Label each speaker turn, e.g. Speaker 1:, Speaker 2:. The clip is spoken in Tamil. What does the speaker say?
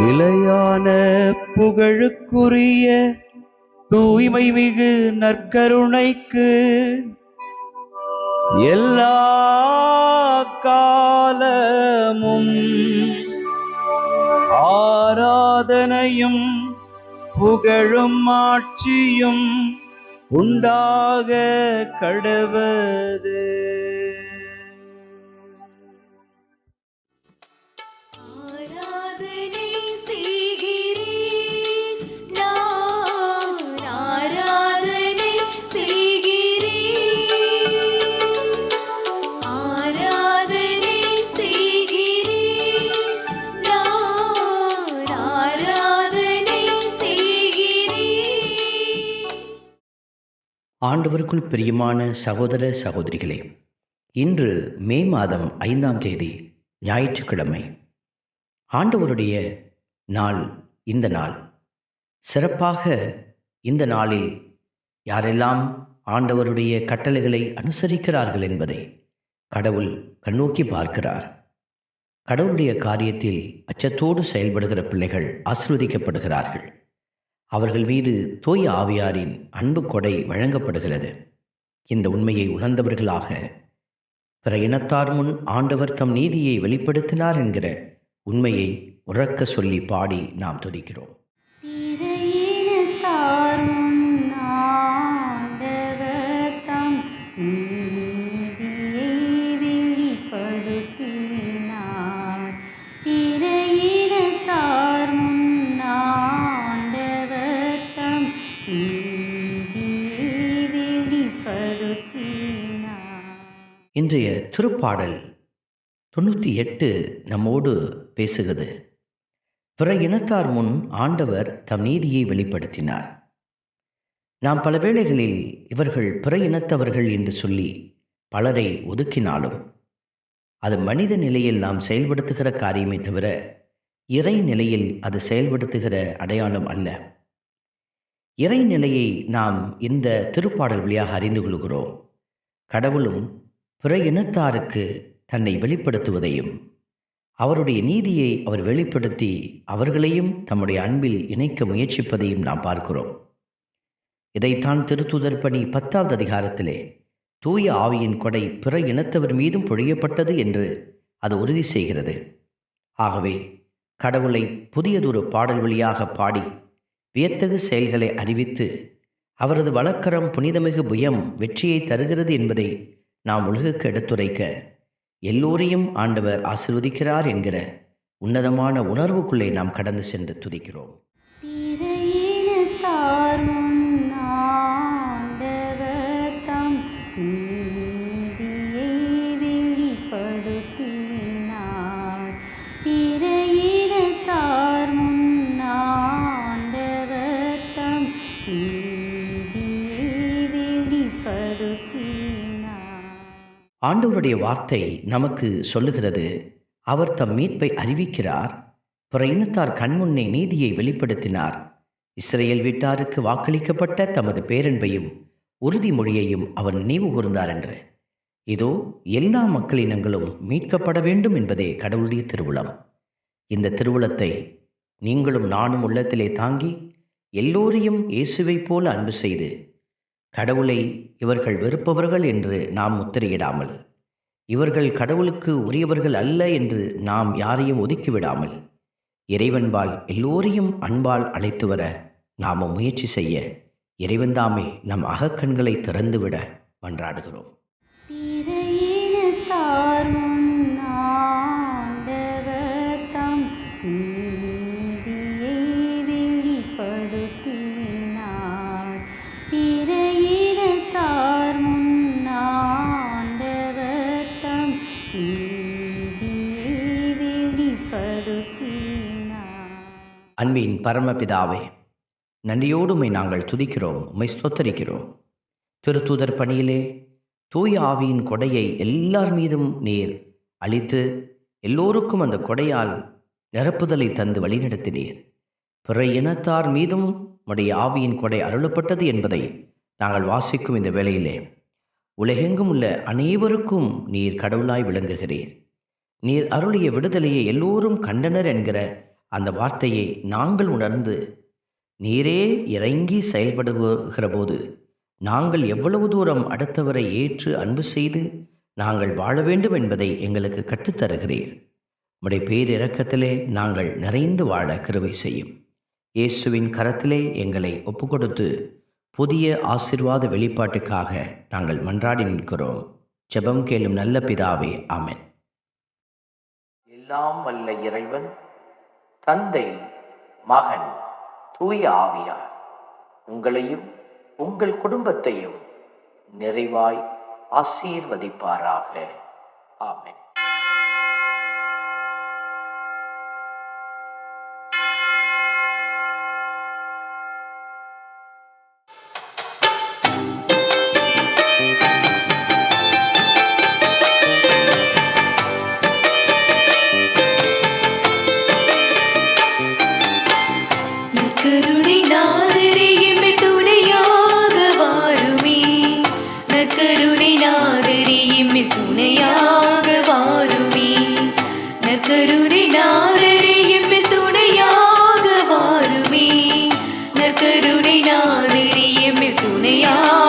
Speaker 1: நிலையான புகழுக்குரிய தூய்மை மிகு நற்கருணைக்கு எல்லா காலமும் ஆராதனையும் புகழும் ஆட்சியும் உண்டாக கடவது.
Speaker 2: ஆண்டவருக்குள் பிரியமான சகோதர சகோதரிகளே, இன்று மே மாதம் 5ஆம் தேதி ஞாயிற்றுக்கிழமை. ஆண்டவருடைய நாள். இந்த நாள் சிறப்பாக இந்த நாளில் யாரெல்லாம் ஆண்டவருடைய கட்டளைகளை அனுசரிக்கிறார்கள் என்பதை கடவுள் கண்ணோக்கி பார்க்கிறார். கடவுளுடைய காரியத்தில் அச்சத்தோடு செயல்படுகிற பிள்ளைகள் ஆசீர்வதிக்கப்படுகிறார்கள். அவர்கள் மீது தூய ஆவியாரின் அன்பு கொடை வழங்கப்படுகிறது. இந்த உண்மையை உணர்ந்தவர்களாக பிற இனத்தார் முன் ஆண்டவர் தம் நீதியை வெளிப்படுத்தினார் என்கிற உண்மையை உறக்க சொல்லி பாடி நாம் துதிக்கிறோம். இன்றைய திருப்பாடல் 98 நம்மோடு பேசுகிறது. பிற இனத்தார் முன் ஆண்டவர் தம் நீதியை வெளிப்படுத்தினார். நாம் பல வேளைகளில் இவர்கள் பிற இனத்தவர்கள் என்று சொல்லி பலரை ஒதுக்கினாலும் அது மனித நிலையில் நாம் செயல்படுத்துகிற காரியமே தவிர இறை நிலையில் அது செயல்படுத்துகிற அடையாளம் அல்ல. இறை நிலையை நாம் இந்த திருப்பாடல் வழியாக அறிந்து கொள்கிறோம். கடவுளும் பிற இனத்தாருக்கு தன்னை வெளிப்படுத்துவதையும் அவருடைய நீதியை அவர் வெளிப்படுத்தி அவர்களையும் தம்முடைய அன்பில் இணைக்க முயற்சிப்பதையும் நாம் பார்க்கிறோம். இதைத்தான் திருத்தூதர் பணி 10வது அதிகாரத்திலே தூய ஆவியின் கொடை பிற இனத்தவர் மீதும் பொழியப்பட்டது என்று அது உறுதி செய்கிறது. ஆகவே கடவுளை புதியதொரு பாடல் வழியாக பாடி வியத்தகு செயல்களை அறிவித்து அவரது வழக்கரம் புனிதமிகு புயம் வெற்றியை தருகிறது என்பதை நாம் உலகுக்கு எடுத்துரைக்க எல்லோரையும் ஆண்டவர் ஆசீர்வதிக்கிறார் என்கிற உன்னதமான உணர்வுக்குள்ளே நாம் கடந்து சென்று துதிக்கிறோம். ஆண்டவருடைய வார்த்தை நமக்கு சொல்லுகிறது, அவர் தம் மீட்பை அறிவிக்கிறார், பிற இனத்தார் கண்முன்னே நீதியை வெளிப்படுத்தினார், இஸ்ரேல் வீட்டாருக்கு வாக்களிக்கப்பட்ட தமது பேரன்பையும் உறுதிமொழியையும் அவர் நினைவு கூர்ந்தார் என்று. இதோ எல்லா மக்களினங்களும் மீட்கப்பட வேண்டும் என்பதே கடவுளுடைய திருவுளம். இந்த திருவுளத்தை நீங்களும் நானும் உள்ளத்திலே தாங்கி எல்லோரையும் இயேசுவை போல அன்பு செய்து கடவுளை இவர்கள் வெறுப்பவர்கள் என்று நாம் முத்திரையிடாமல், இவர்கள் கடவுளுக்கு உரியவர்கள் அல்ல என்று நாம் யாரையும் ஒதுக்கிவிடாமல், இறைவன்பால் எல்லோரையும் அன்பால் அழைத்து வர நாம் முயற்சி செய்ய இறைவன்தாமே நம் அகக்கண்களை திறந்துவிட மன்றாடுகிறோம். அன்பின் பரமபிதாவே, நன்றியோடு உம்மை நாங்கள் துதிக்கிறோம், உம்மை ஸ்தோத்தரிக்கிறோம். திருத்தூதர் பணியிலே தூய ஆவியின் கொடையை எல்லார் மீதும் நீர் அளித்து எல்லோருக்கும் அந்த கொடையால் நிரப்புதலை தந்து வழிநடத்தினீர். பிற இனத்தார் மீதும் உம்முடைய ஆவியின் கொடை அருளப்பட்டது என்பதை நாங்கள் வாசிக்கும் இந்த வேளையிலே உலகெங்கும் உள்ள அனைவருக்கும் நீர் கடவுளாய் விளங்குகிறீர். நீர் அருளிய விடுதலையை எல்லோரும் கண்டனர் என்கிற அந்த வார்த்தையை நாங்கள் உணர்ந்து நீரே இறங்கி செயல்படுகிற போது நாங்கள் எவ்வளவு தூரம் அடுத்தவரை ஏற்று அன்பு செய்து நாங்கள் வாழ வேண்டும் என்பதை எங்களுக்கு கற்றுத்தருகிறீர். உம்முடைய பேரிரக்கத்திலே நாங்கள் நிறைந்து வாழ கிருபை செய்யும். இயேசுவின் கரத்திலே எங்களை ஒப்புக்கொடுத்து புதிய ஆசீர்வாத வெளிப்பாட்டுக்காக நாங்கள் மன்றாடி நிற்கிறோம். ஜெபம் கேளும் நல்ல பிதாவே, ஆமென். எல்லாம் வல்ல இறைவன் தந்தை, மகன், தூய ஆவியார் உங்களையும் உங்கள் குடும்பத்தையும் நிறைவாய் ஆசீர்வதிப்பாராக. ஆமென்.
Speaker 3: நற்கருணை நாதரே எம்மில் துணையாக வாருமே. நற்கருணை நாதரே எம்மில் துணையாக வாருமே. நற்கருணை நாதரே எம்மில் துணையாக வாருமே. நற்கருணை நாதரே எம்மில் துணையாக